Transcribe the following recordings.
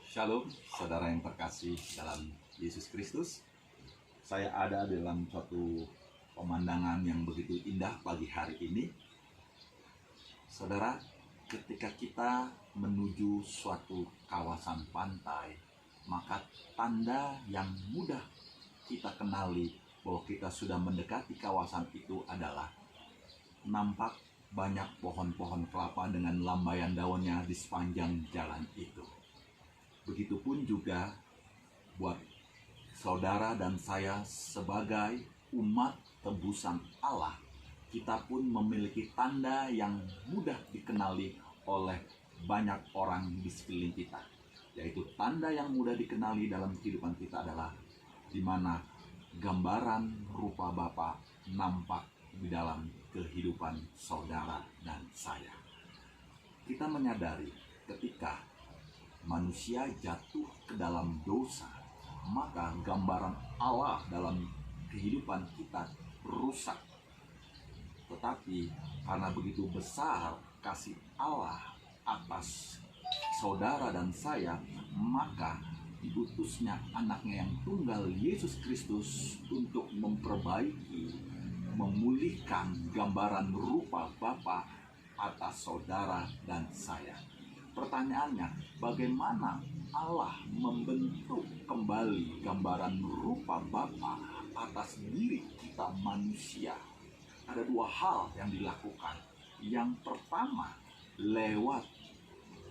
Shalom, saudara yang terkasih dalam Yesus Kristus. Saya ada dalam suatu pemandangan yang begitu indah pagi hari ini. Saudara, ketika kita menuju suatu kawasan pantai, maka tanda yang mudah kita kenali bahwa kita sudah mendekati kawasan itu adalah nampak banyak pohon-pohon kelapa dengan lambaian daunnya di sepanjang jalan itu. Begitupun juga buat saudara dan saya sebagai umat tebusan Allah, kita pun memiliki tanda yang mudah dikenali oleh banyak orang di sekeliling kita. Yaitu tanda yang mudah dikenali dalam kehidupan kita adalah di mana gambaran rupa Bapa nampak di dalam kehidupan saudara dan saya. Kita menyadari ketika manusia jatuh ke dalam dosa, maka gambaran Allah dalam kehidupan kita rusak. Tetapi karena begitu besar kasih Allah atas saudara dan saya, maka diutusnya anaknya yang tunggal Yesus Kristus untuk memperbaiki, memulihkan gambaran rupa Bapa atas saudara dan saya. Pertanyaannya, bagaimana Allah membentuk kembali gambaran rupa Bapa atas diri kita manusia? Ada dua hal yang dilakukan. Yang pertama, lewat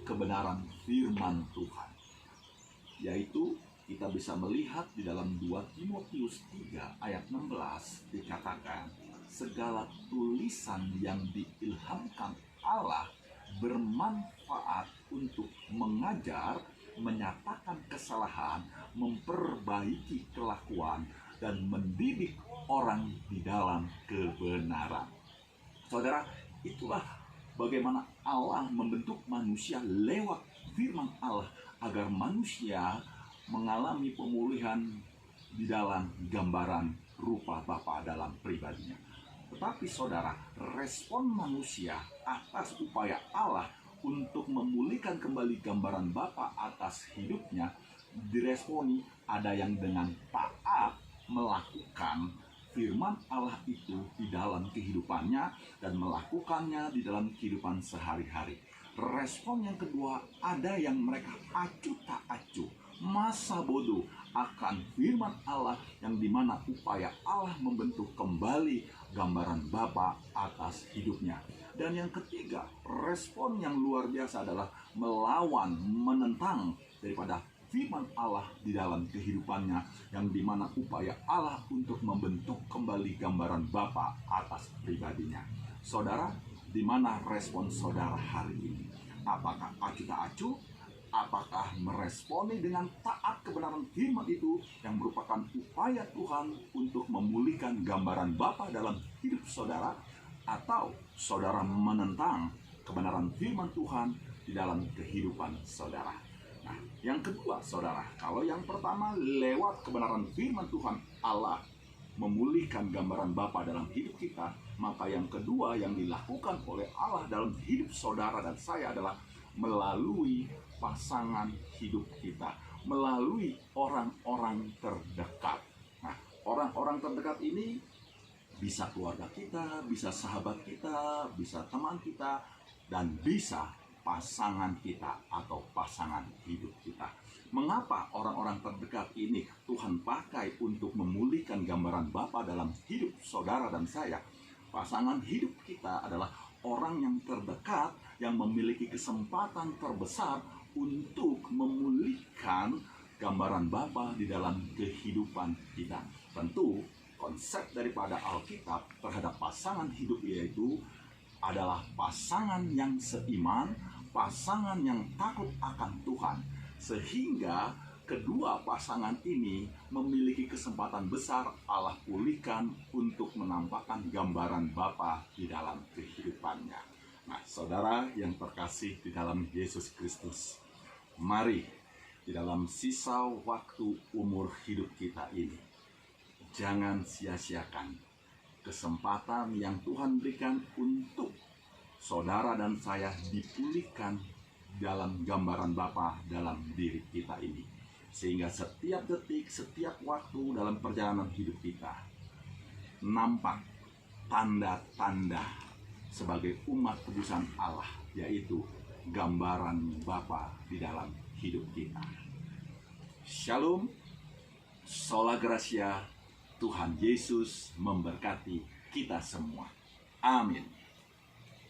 kebenaran firman Tuhan. Yaitu kita bisa melihat di dalam 2 Timotius 3 ayat 16 dikatakan, segala tulisan yang diilhamkan Allah bermanfaat untuk mengajar, menyatakan kesalahan, memperbaiki kelakuan, dan mendidik orang di dalam kebenaran. Saudara, itulah bagaimana Allah membentuk manusia lewat firman Allah agar manusia mengalami pemulihan di dalam gambaran rupa Bapa dalam pribadinya. Tetapi saudara, respon manusia atas upaya Allah untuk memulihkan kembali gambaran Bapa atas hidupnya diresponi ada yang dengan taat melakukan firman Allah itu di dalam kehidupannya dan melakukannya di dalam kehidupan sehari-hari. Respon yang kedua, ada yang mereka acuh tak acuh, masa bodoh akan firman Allah yang dimana upaya Allah membentuk kembali gambaran Bapa atas hidupnya. Dan yang ketiga, respon yang luar biasa adalah melawan, menentang daripada firman Allah di dalam kehidupannya yang dimana upaya Allah untuk membentuk kembali gambaran Bapa atas pribadinya. Saudara, di mana respon saudara hari ini? Apakah acuh tak acuh? Apakah meresponi dengan taat kebenaran firman itu yang merupakan upaya Tuhan untuk memulihkan gambaran Bapa dalam hidup saudara? Atau saudara menentang kebenaran firman Tuhan di dalam kehidupan saudara? Nah, yang kedua saudara, kalau yang pertama lewat kebenaran firman Tuhan Allah memulihkan gambaran Bapa dalam hidup kita, maka yang kedua yang dilakukan oleh Allah dalam hidup saudara dan saya adalah melalui pasangan hidup kita, melalui orang-orang terdekat. Nah, orang-orang terdekat ini bisa keluarga kita, bisa sahabat kita, bisa teman kita, dan bisa pasangan kita atau pasangan hidup kita. Mengapa orang-orang terdekat ini Tuhan pakai untuk memulihkan gambaran Bapa dalam hidup saudara dan saya? Pasangan hidup kita adalah orang yang terdekat yang memiliki kesempatan terbesar untuk memulihkan gambaran Bapa di dalam kehidupan kita. Tentu konsep daripada Alkitab terhadap pasangan hidup yaitu adalah pasangan yang seiman, pasangan yang takut akan Tuhan, sehingga kedua pasangan ini memiliki kesempatan besar Allah pulihkan untuk menampakkan gambaran Bapa di dalam kehidupannya. Nah, saudara yang terkasih di dalam Yesus Kristus, mari di dalam sisa waktu umur hidup kita ini, jangan sia-siakan kesempatan yang Tuhan berikan untuk saudara dan saya dipulihkan, dalam gambaran Bapa dalam diri kita ini. Sehingga setiap detik, setiap waktu dalam perjalanan hidup kita nampak tanda-tanda sebagai umat tebusan Allah, yaitu gambaran Bapa di dalam hidup kita. Shalom, sola gracia, Tuhan Yesus memberkati kita semua. Amin.